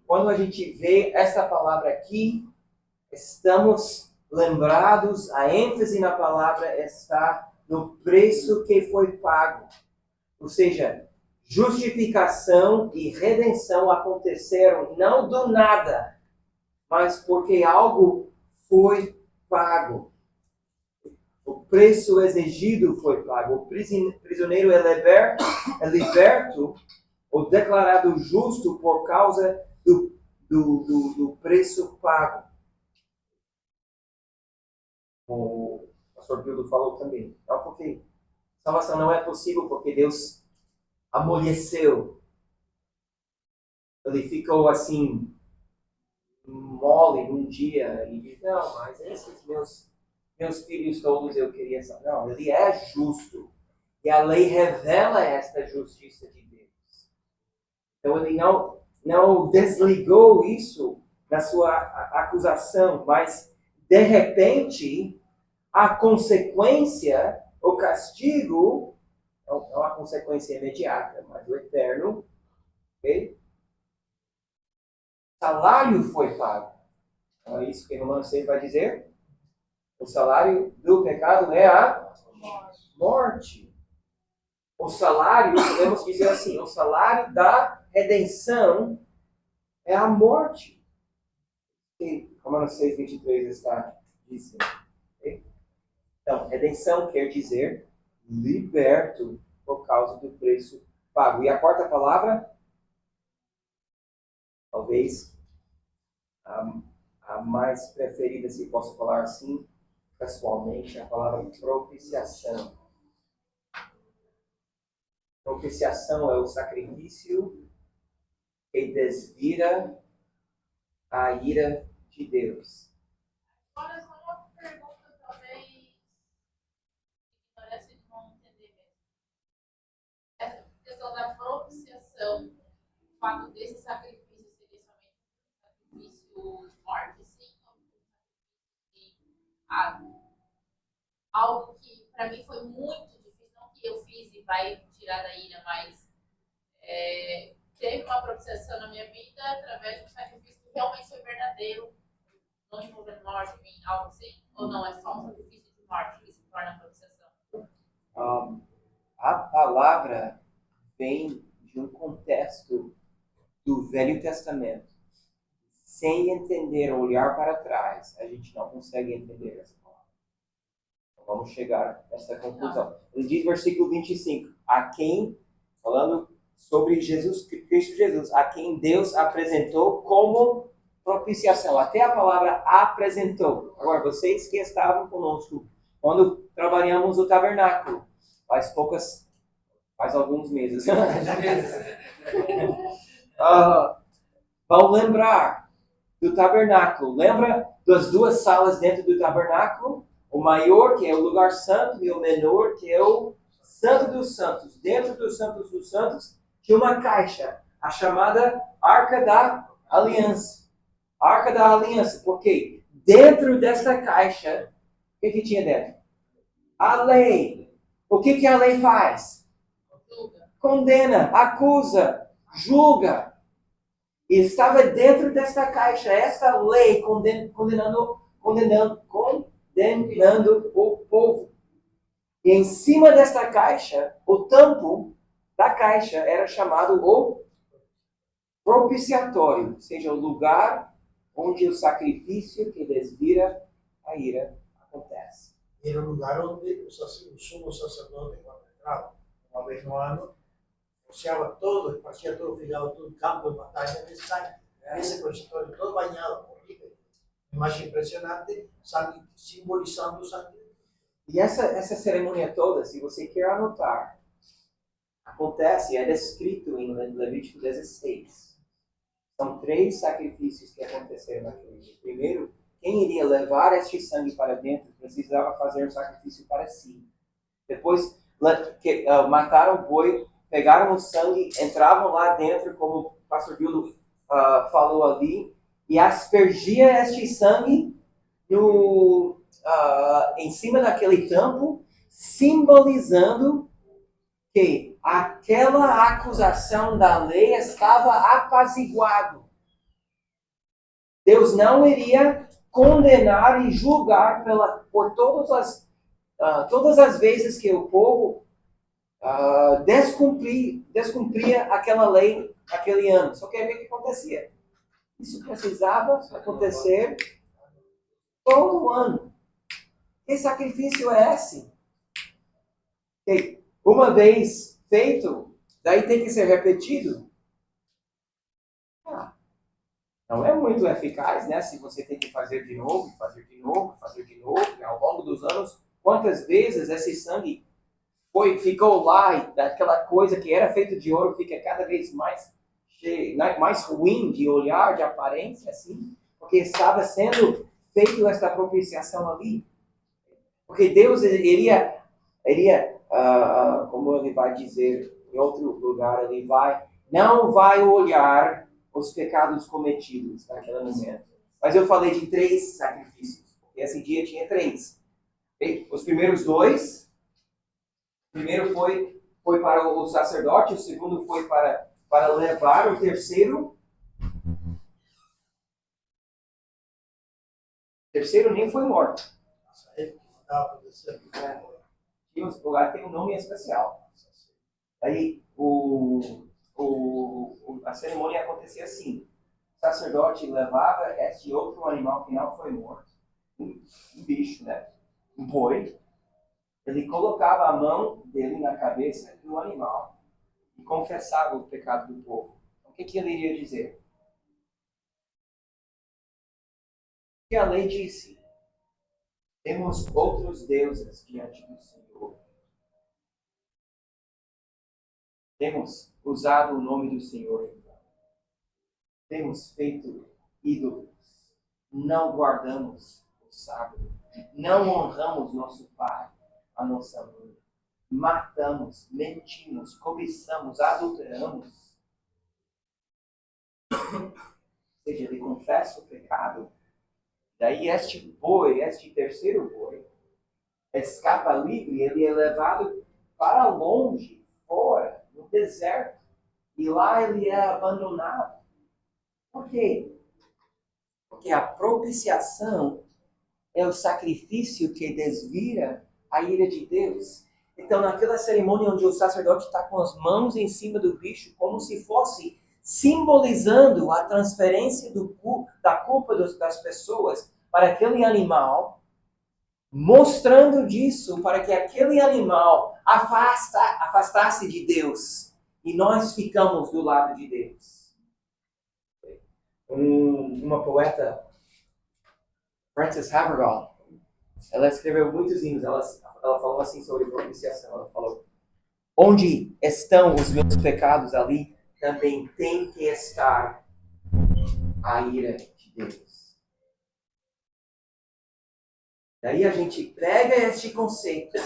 Quando a gente vê esta palavra aqui, estamos lembrados, a ênfase na palavra está no preço que foi pago. Ou seja, justificação e redenção aconteceram não do nada, mas porque algo foi pago. O preço exigido foi pago. O prisioneiro é liberto ou declarado justo por causa do preço pago. O pastor Bildo falou também. Não porque salvação não é possível porque Deus amoleceu. Ele ficou assim, mole num dia e disse, não, mas esses meus filhos todos eu queria salvar. Não, ele é justo. E a lei revela esta justiça de Deus. Então ele não desligou isso da sua acusação, mas de repente a consequência, o castigo, não a consequência imediata, mas o eterno, ok? O salário foi pago. Não é isso que Romanos 6 vai dizer? O salário do pecado é a morte. O salário, podemos dizer assim, o salário da redenção é a morte. E Romanos 6, 23 está dizendo. Okay? Então, redenção quer dizer liberto por causa do preço pago. E a quarta palavra, talvez a mais preferida, se posso falar assim, pessoalmente, é a palavra propiciação. Propiciação é o sacrifício que desvira a ira de Deus. Agora, só uma pergunta, talvez, parece que não entender mesmo. Essa questão da propiciação, o fato desse sacrifício seria somente um sacrifício de morte, sim, ou algo que para mim foi muito difícil, não que eu fiz e vai tirar da ira, mas teve uma propiciação na minha vida através de um sacrifício que realmente foi verdadeiro, não envolvendo morte, algo assim, ou não, é só um sacrifício de morte que se torna propiciação? A palavra vem de um contexto do Velho Testamento. Sem entender, olhar para trás, a gente não consegue entender essa palavra. Então, vamos chegar a essa conclusão. Ele diz, versículo 25, a quem, falando sobre Jesus, Cristo Jesus, a quem Deus apresentou como propiciação. Até a palavra apresentou. Agora, vocês que estavam conosco quando trabalhamos o tabernáculo, faz alguns meses. Vão lembrar do tabernáculo. Lembra das duas salas dentro do tabernáculo? O maior, que é o lugar santo, e o menor, que é o Santo dos Santos. Dentro do Santo dos Santos tinha uma caixa, a chamada Arca da Aliança. Arca da Aliança, porque dentro desta caixa, o que tinha dentro? A lei. O que a lei faz? Condena, acusa, julga. E estava dentro desta caixa, esta lei condenando o povo. E em cima desta caixa, o tampo da caixa era chamado o propiciatório, ou seja, o lugar onde o sacrifício que desvira a ira acontece. Era o lugar onde o sumo sacerdote, quando entrava uma vez no ano, rociava todo, partia todo, ficava todo o campo de batalha de sangue. Esse propiciatório todo banhado, horrível. Imagem impressionante, sangue simbolizando o sangue. E essa cerimônia toda, se você quer anotar, acontece, é descrito em Levítico 16. São 3 sacrifícios que aconteceram naquele dia. Primeiro, quem iria levar este sangue para dentro precisava fazer um sacrifício para si. Depois, mataram o boi, pegaram o sangue, entravam lá dentro, como o pastor Bildo falou ali, e aspergia este sangue em cima daquele tampo, simbolizando que aquela acusação da lei estava apaziguado. Deus não iria condenar e julgar por todas as vezes que o povo descumpria aquela lei naquele ano. Só que aí o que acontecia? Isso precisava acontecer todo ano. Que sacrifício é esse? Que uma vez feito, daí tem que ser repetido. Não é muito eficaz, né? Se você tem que fazer de novo, fazer de novo, fazer de novo, e ao longo dos anos, quantas vezes esse sangue ficou lá e daquela coisa que era feita de ouro fica cada vez mais mais ruim de olhar, de aparência, assim, porque estava sendo feito esta propiciação ali. Porque Deus iria como ele vai dizer em outro lugar, não vai olhar os pecados cometidos naquele momento. Mas eu falei de 3 sacrifícios, porque esse dia tinha 3. Os primeiros 2, o primeiro foi para o sacerdote, o segundo foi para levar, o terceiro nem foi morto. Lá tem um nome especial. Aí a cerimônia acontecia assim. O sacerdote levava este outro animal que não foi morto, um bicho, né? Um boi. Ele colocava a mão dele na cabeça do animal e confessava o pecado do povo. O que ele iria dizer? O que a lei disse? Temos outros deuses diante do Senhor. Temos usado o nome do Senhor. Temos feito ídolos. Não guardamos o sábado. Não honramos nosso pai, a nossa mãe. Matamos, mentimos, cobiçamos, adulteramos. Ou seja, ele confessa o pecado. Daí este terceiro boi, escapa livre, ele é levado para longe, fora, no deserto. E lá ele é abandonado. Por quê? Porque a propiciação é o sacrifício que desvira a ira de Deus. Então, naquela cerimônia onde o sacerdote está com as mãos em cima do bicho, como se fosse simbolizando a transferência da culpa das pessoas para aquele animal, mostrando disso para que aquele animal afastasse de Deus. E nós ficamos do lado de Deus. Uma poeta, Frances Havergal, ela escreveu muitos hinos. Ela falou assim sobre propiciação. Ela falou: onde estão os meus pecados, ali também tem que estar a ira de Deus. Daí a gente pega este conceito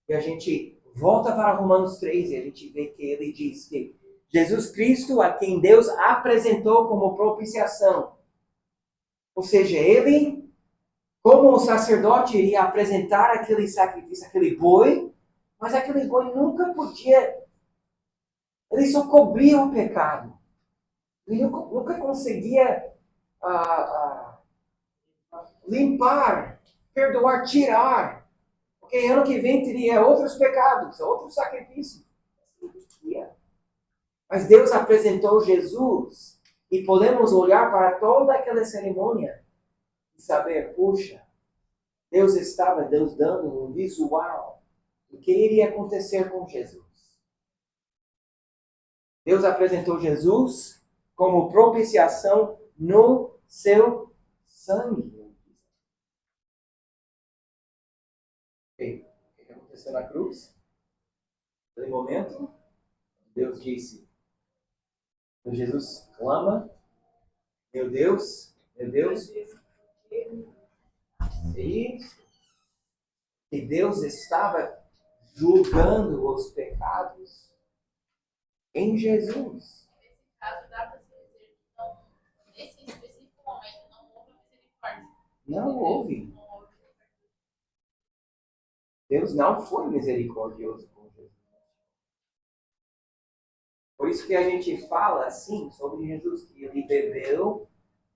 e a gente volta para Romanos 3 e a gente vê que ele diz que Jesus Cristo, a quem Deus apresentou como propiciação, ou seja, ele, como o sacerdote, iria apresentar aquele sacrifício, aquele boi, mas aquele boi nunca podia, ele só cobria o pecado. Ele nunca conseguia limpar, perdoar, tirar. Porque ano que vem teria outros pecados, outros sacrifícios. Mas Deus apresentou Jesus e podemos olhar para toda aquela cerimônia e saber, puxa, Deus dando um visual do que iria acontecer com Jesus. Deus apresentou Jesus como propiciação no seu sangue. O que aconteceu na cruz? Naquele momento, Deus disse, Jesus clama, meu Deus, e Deus estava julgando os pecados em Jesus. Nesse caso, dá para se dizer que não, nesse específico momento não houve misericórdia. Não houve. Não houve. Deus não foi misericordioso com Jesus. Por isso que a gente fala assim sobre Jesus, que ele bebeu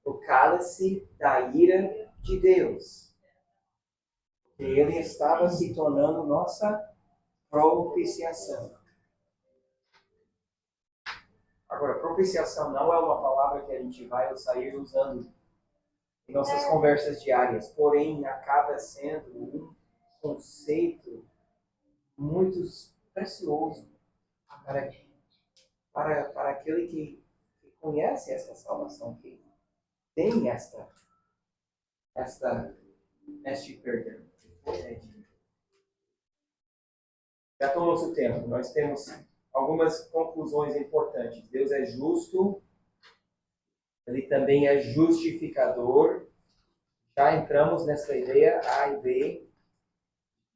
o cálice da ira de Deus. E ele estava se tornando nossa propiciação. Agora, propiciação não é uma palavra que a gente vai sair usando em nossas conversas diárias, porém acaba sendo um conceito muito precioso para aquele que conhece essa salvação, que tem este perdão. Já estou no nosso tempo, nós temos algumas conclusões importantes. Deus é justo, ele também é justificador. Já entramos nessa ideia A e B.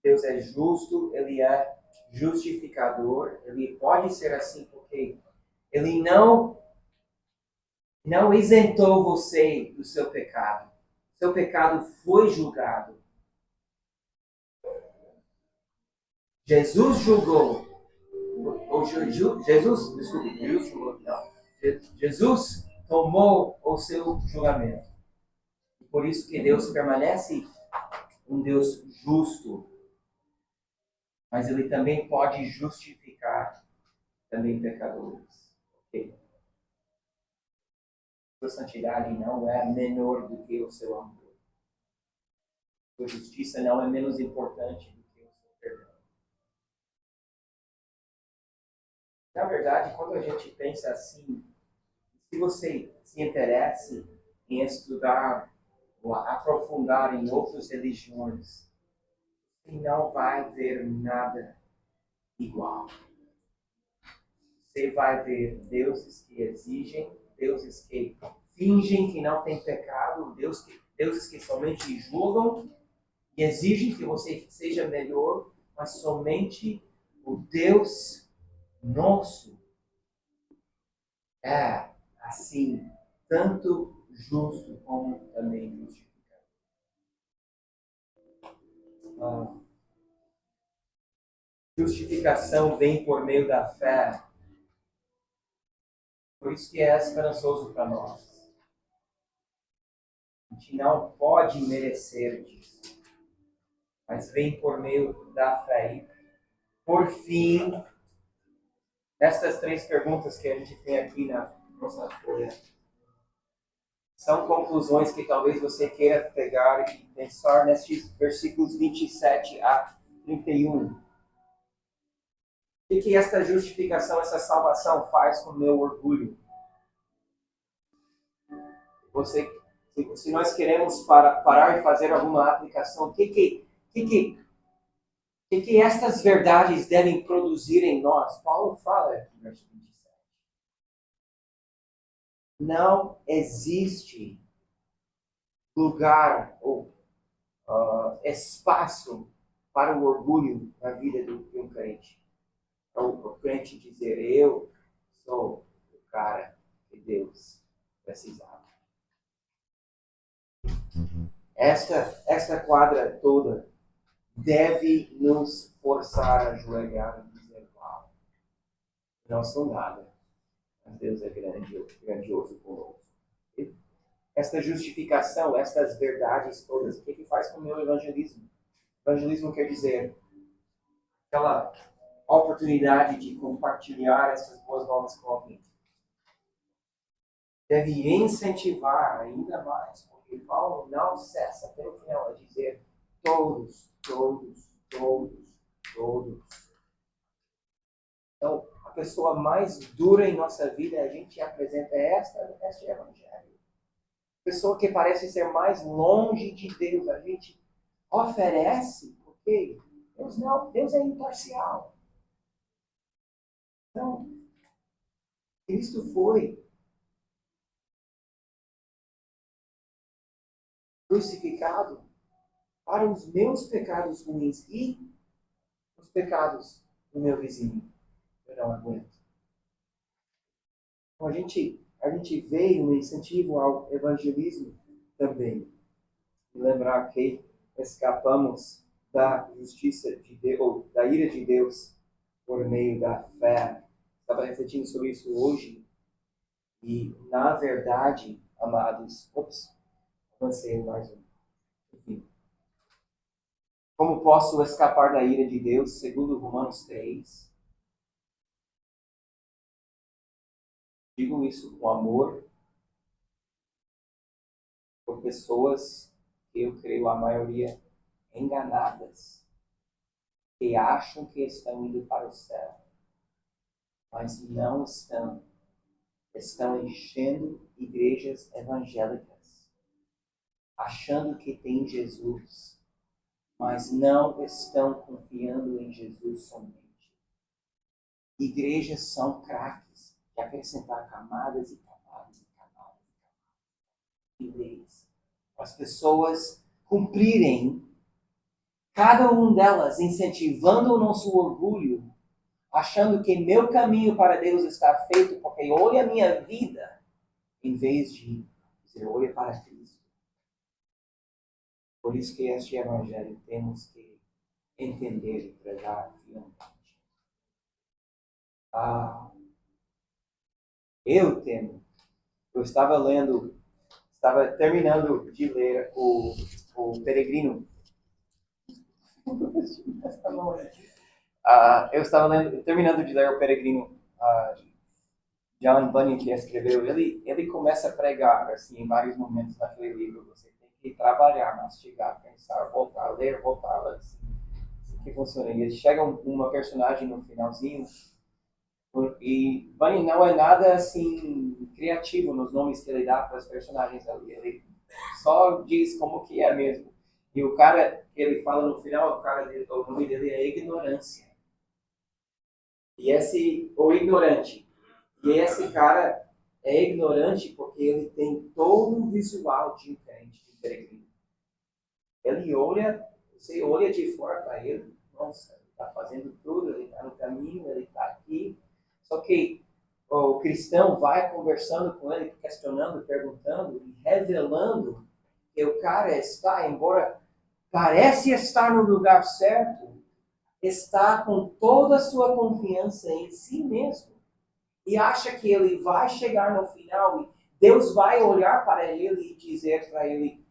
Deus é justo, ele é justificador. Ele pode ser assim porque ele não isentou você do seu pecado. Seu pecado foi julgado. Jesus julgou. Jesus tomou o seu julgamento. Por isso que Deus permanece um Deus justo. Mas ele também pode justificar também pecadores. Okay? Sua santidade não é menor do que o seu amor. Sua justiça não é menos importante do que o seu perdão. Na verdade, quando a gente pensa assim, se você se interessa em estudar ou aprofundar em outras religiões, você não vai ver nada igual. Você vai ver deuses que exigem, deuses que fingem que não tem pecado, deuses que somente julgam e exigem que você seja melhor, mas somente o Deus nosso é assim, tanto justo como também justificado. Justificação vem por meio da fé. Por isso que é esperançoso para nós. A gente não pode merecer disso. Mas vem por meio da fé. Por fim, estas 3 perguntas que a gente tem aqui na nossa folha são conclusões que talvez você queira pegar e pensar nestes versículos 27 a 31. O que esta justificação, essa salvação faz com o meu orgulho? Se nós queremos parar e fazer alguma aplicação, o que estas verdades devem produzir em nós? Paulo fala aqui no verso 27. Não existe lugar ou espaço para o orgulho na vida de um crente. O crente dizer, eu sou o cara que Deus precisava. Esta quadra toda deve nos forçar a ajoelhar e dizer, uau, não sou nada, mas Deus é grandioso conosco. Esta justificação, estas verdades todas, o que faz com o meu evangelismo? Evangelismo quer dizer aquela oportunidade de compartilhar essas boas novas com alguém. Deve incentivar ainda mais, porque Paulo não cessa até o final a dizer todos. Então, a pessoa mais dura em nossa vida, a gente apresenta este evangelho. A pessoa que parece ser mais longe de Deus, a gente oferece, porque Deus é imparcial. Então, Cristo foi crucificado para os meus pecados ruins e os pecados do meu vizinho. Eu não aguento. Então, a gente vê um incentivo ao evangelismo também. E lembrar que escapamos da justiça de Deus, ou da ira de Deus, por meio da fé. Estava refletindo sobre isso hoje. E, na verdade, amados, avancei mais um. Enfim. Como posso escapar da ira de Deus, segundo Romanos 3? Digo isso com amor por pessoas que eu creio a maioria enganadas, que acham que estão indo para o céu, mas não estão. Estão enchendo igrejas evangélicas, achando que tem Jesus, mas não estão confiando em Jesus somente. Igrejas são craques de acrescentar camadas e camadas e camadas e leis. As pessoas cumprirem, cada uma delas incentivando o nosso orgulho, achando que meu caminho para Deus está feito porque olha a minha vida, em vez de dizer, olha para Cristo. Por isso que este evangelho temos que entender e pregar fielmente. Eu temo. Eu estava terminando de ler o Peregrino. Eu estava terminando de ler o Peregrino. John Bunyan, que escreveu, ele começa a pregar assim, em vários momentos naquele livro. Você tem que trabalhar, mastigar, pensar, voltar, ler, voltar. Assim que funciona. E chega uma personagem no finalzinho. E Bunyan não é nada assim criativo nos nomes que ele dá para os personagens ali. Ele só diz como que é mesmo. E o cara que ele fala no final, o nome dele é Ignorância. Ou Ignorante. E esse cara é ignorante porque ele tem todo um visual diferente de peregrino. Você olha de fora para ele, nossa, ele está fazendo tudo, ele está no caminho, ele está aqui. Só que o cristão vai conversando com ele, questionando, perguntando e revelando que o cara está, embora parece estar no lugar certo, está com toda a sua confiança em si mesmo. E acha que ele vai chegar no final e Deus vai olhar para ele e dizer para ele,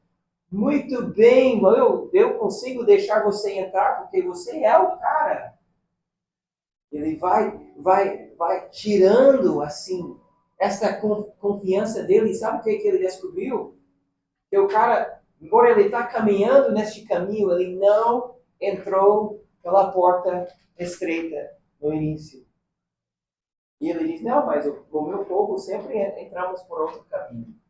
muito bem, eu consigo deixar você entrar porque você é o cara. Ele vai tirando, assim, essa confiança dele. E sabe o que ele descobriu? Que o cara, embora ele está caminhando neste caminho, ele não entrou pela porta estreita no início. E ele diz, não, mas o meu povo sempre entramos por outro caminho.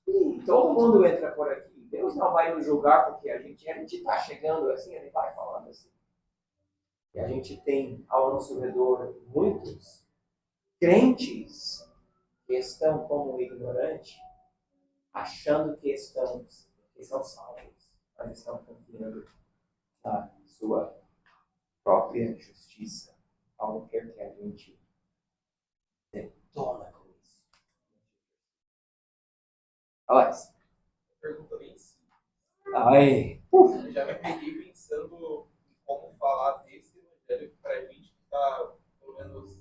E todo mundo entra por aqui. Deus não vai nos julgar porque a gente está chegando assim, ele vai falando assim. E a gente tem ao nosso redor muitos crentes que estão como ignorantes, achando que são salvos, mas estão confiando na sua própria justiça, ao não quer que a gente detona com isso. Alex. Pergunta bem simples. Ai. Eu já me peguei pensando em como falar desse evangelho para a gente que está, pelo menos,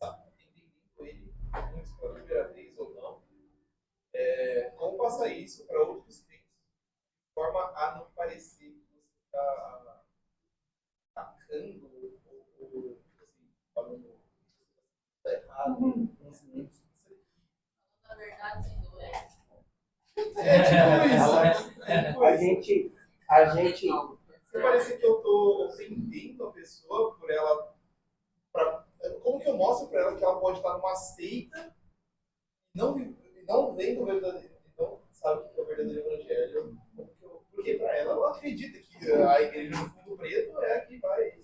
entendendo ele muito pela primeira vez ou não. Como passar isso para outros crentes, de forma a não parecer que você está atacando ou assim, falando que está errado. Na verdade, sem doer. A gente Você parece que eu estou ofendendo a pessoa por ela. Como que eu mostro para ela que ela pode estar numa seita e não vendo o verdadeiro, não sabe o que é o verdadeiro evangelho? Porque para ela acredita que a igreja no fundo preto é a que vai.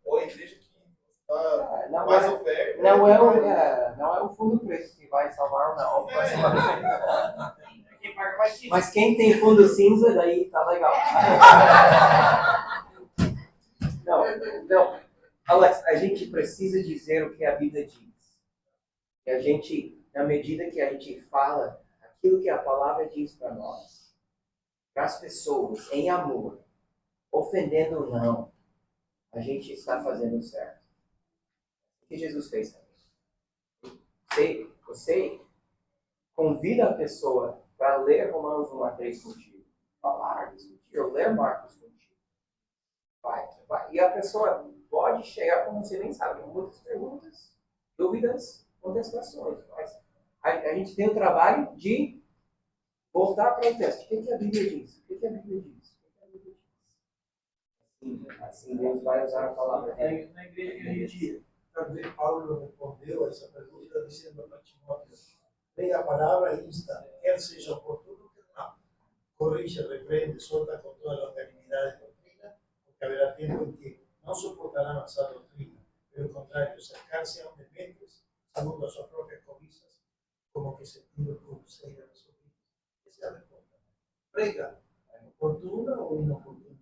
Ou a igreja que está mais oferta. Não é o fundo preto que vai salvar ou não. Mas quem tem fundo cinza, daí tá legal. Não, Não, Alex, a gente precisa dizer o que a Bíblia diz. E a gente, na medida que a gente fala aquilo que a palavra diz para nós, para as pessoas, em amor, ofendendo ou não, a gente está fazendo certo. O que Jesus fez também. Você convida a pessoa para ler Romanos 1:3 contigo, falar, discutir, ou ler Marcos contigo. Vai. E a pessoa pode chegar, como você nem sabe, com muitas perguntas, dúvidas, contestações. Mas a gente tem o trabalho de voltar para o texto. O que a Bíblia diz? O que a Bíblia diz? Assim Deus vai usar a palavra dele. Na igreja, Também Paulo respondeu a essa pergunta dizendo para Timóteo: leia a palavra e insta, quer seja oportuno, quer não. Corrige, repreende, solta com toda a longanimidade e doutrina, porque haverá tempo em que não suportarão a sã doutrina, pelo contrário, cercar-se-ão de mentes, segundo as suas próprias cobiças, como que se tira por ceia das ovelhas. Essa é a resposta. Prega, oportuna ou inoportuna?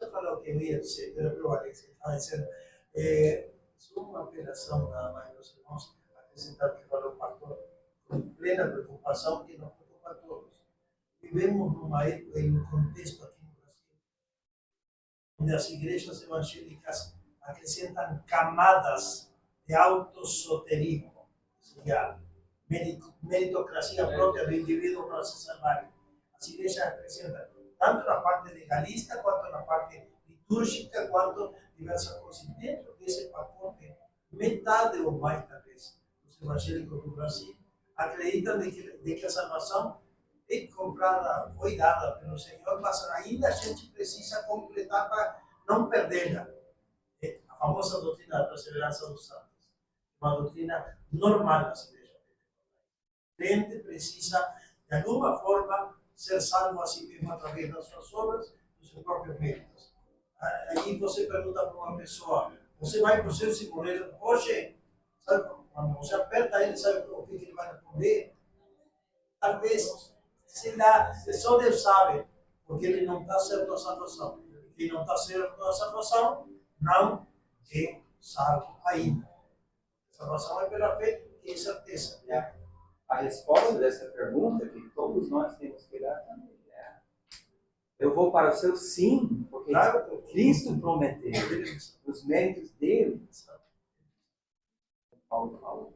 Eu falo o que eu ia dizer, o Alex estava dizendo. Só uma apelação nada mais, meus irmãos, acrescentar o que falou o pastor, com plena preocupação que nos preocupa a todos. Vivemos numa época e num contexto aqui no Brasil, onde as igrejas evangélicas acrescentam camadas de autossoterismo, ou seja, meritocracia própria do indivíduo para se salvar. As igrejas acrescentam tanto na parte legalista, quanto na parte litúrgica, quanto diversas coisas. Dentro desse pacote, metade ou mais, talvez, dos evangélicos do Brasil acreditam de que a salvação é comprada, foi dada pelo Senhor, mas ainda a gente precisa completar para não perdê-la. É a famosa doutrina da perseverança dos santos, uma doutrina normal das igrejas. O crente precisa, de alguma forma, ser salvo a si mesmo através das suas obras, dos seus próprios méritos. Aí você pergunta para uma pessoa: você vai para o céu se morrer hoje? Sabe, quando você aperta ele, sabe o que ele vai responder? Talvez, sei lá, só Deus sabe, porque ele não está certo a salvação. Quem não está certo a salvação não é salvo ainda. A salvação é pela fé e é certeza. A resposta dessa pergunta que todos nós temos que dar também é: eu vou para o céu sim, porque Claro, Cristo prometeu os méritos dele. Paulo falou.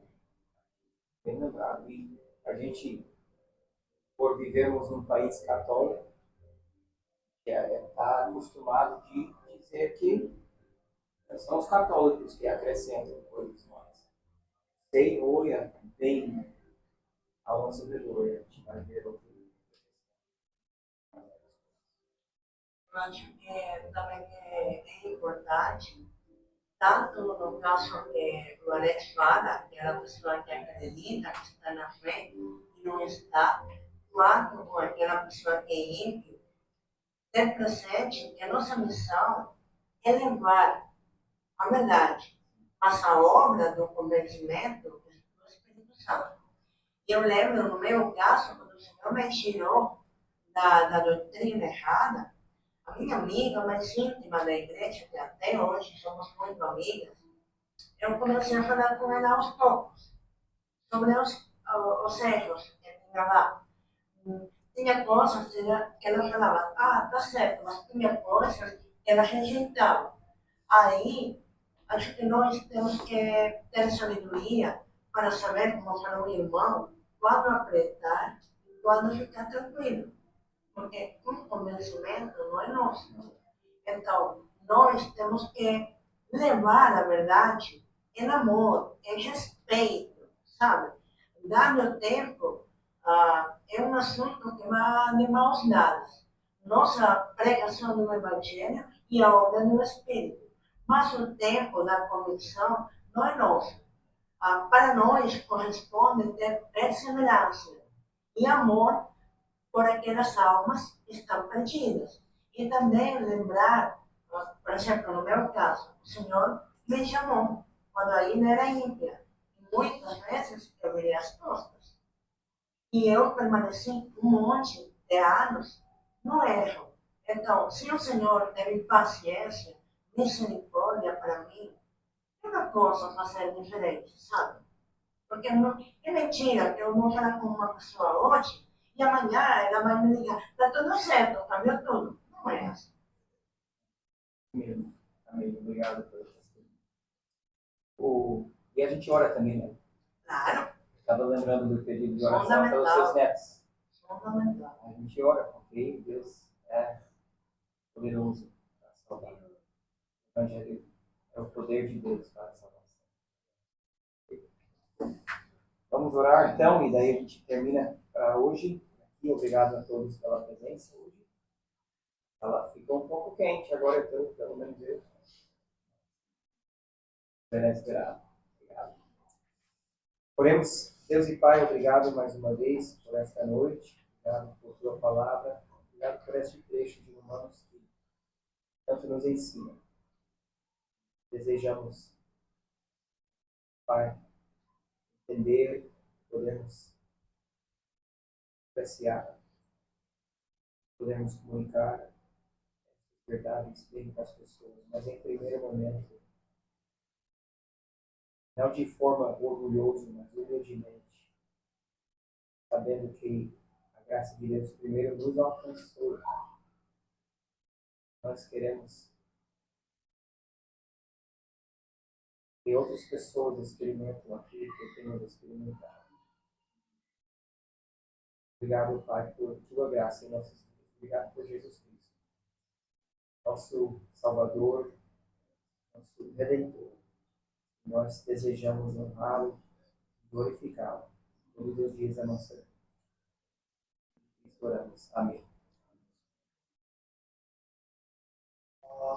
Bem lembrado. E a gente, por vivermos num país católico, está acostumado de dizer que são os católicos que acrescentam coisas mais. Sei, olha bem ao nosso redor, a gente vai ver outro. Eu acho que também é importante, tanto no caso que o Alex fala, que é a pessoa que acredita, que está na fé e não está, quanto com aquela pessoa que é ímpio, ter presente que a nossa missão é levar a verdade, mas a obra do convencimento do Espírito Santo. Eu lembro, no meu caso, quando o Senhor me tirou da doutrina errada, a minha amiga mais íntima da igreja, que até hoje somos muito amigas, eu comecei a falar com ela aos poucos, sobre os erros que tinha lá. Tinha coisas que ela falava, tá certo, mas tinha coisas que ela rejeitava. Aí, acho que nós temos que ter sabedoria para saber, como falou o irmão, quando apertar e quando ficar tranquilo. Porque o convencimento não é nosso. Então, nós temos que levar a verdade em amor, em respeito, sabe? Dar meu tempo é um assunto que vai de mãos dadas. Nossa pregação do Evangelho e a obra do Espírito. Mas o tempo da convicção não é nosso. Para nós corresponde ter perseverança e amor por aquelas almas que estão perdidas. E também lembrar, por exemplo, no meu caso, o Senhor me chamou quando ainda era ímpia. E muitas vezes eu virei as costas. E eu permaneci um monte de anos no erro. Então, se o Senhor teve paciência, misericórdia para mim, eu não posso fazer diferente, sabe? Porque não, é mentira que eu vou falar com uma pessoa hoje e amanhã ela vai me ligar, está tudo certo, cambiou tudo. Não é assim. Amém. Amém. Obrigado pelo testemunho. E a gente ora também, né? Claro, Estava lembrando do pedido de oração pelos fundamental. seus netos. Fundamental. A gente ora, porque Deus é poderoso para salvar. O Evangelho é o poder de Deus para a salvação. Vamos orar então, e daí a gente termina para hoje. Aqui, obrigado a todos pela presença hoje. Ela ficou um pouco quente agora, então, pelo menos eu. Será esperado. Obrigado. Oremos. Deus e Pai, obrigado mais uma vez por esta noite. Obrigado por tua palavra. Obrigado por este trecho de Romanos que tanto nos ensina. Desejamos, Pai, entender, podemos apreciar, podemos comunicar essas verdades bem para as pessoas, mas em primeiro momento, não de forma orgulhosa, mas humildemente, sabendo que a graça de Deus primeiro nos alcançou. Nós queremos que outras pessoas experimentem aquilo que temos experimentado. Obrigado, Pai, por tua graça em nossas vidas. Obrigado por Jesus Cristo, nosso Salvador, nosso Redentor. Nós desejamos honrá-lo, glorificá-lo todos os dias da nossa vida. Oramos. Amém. Ah,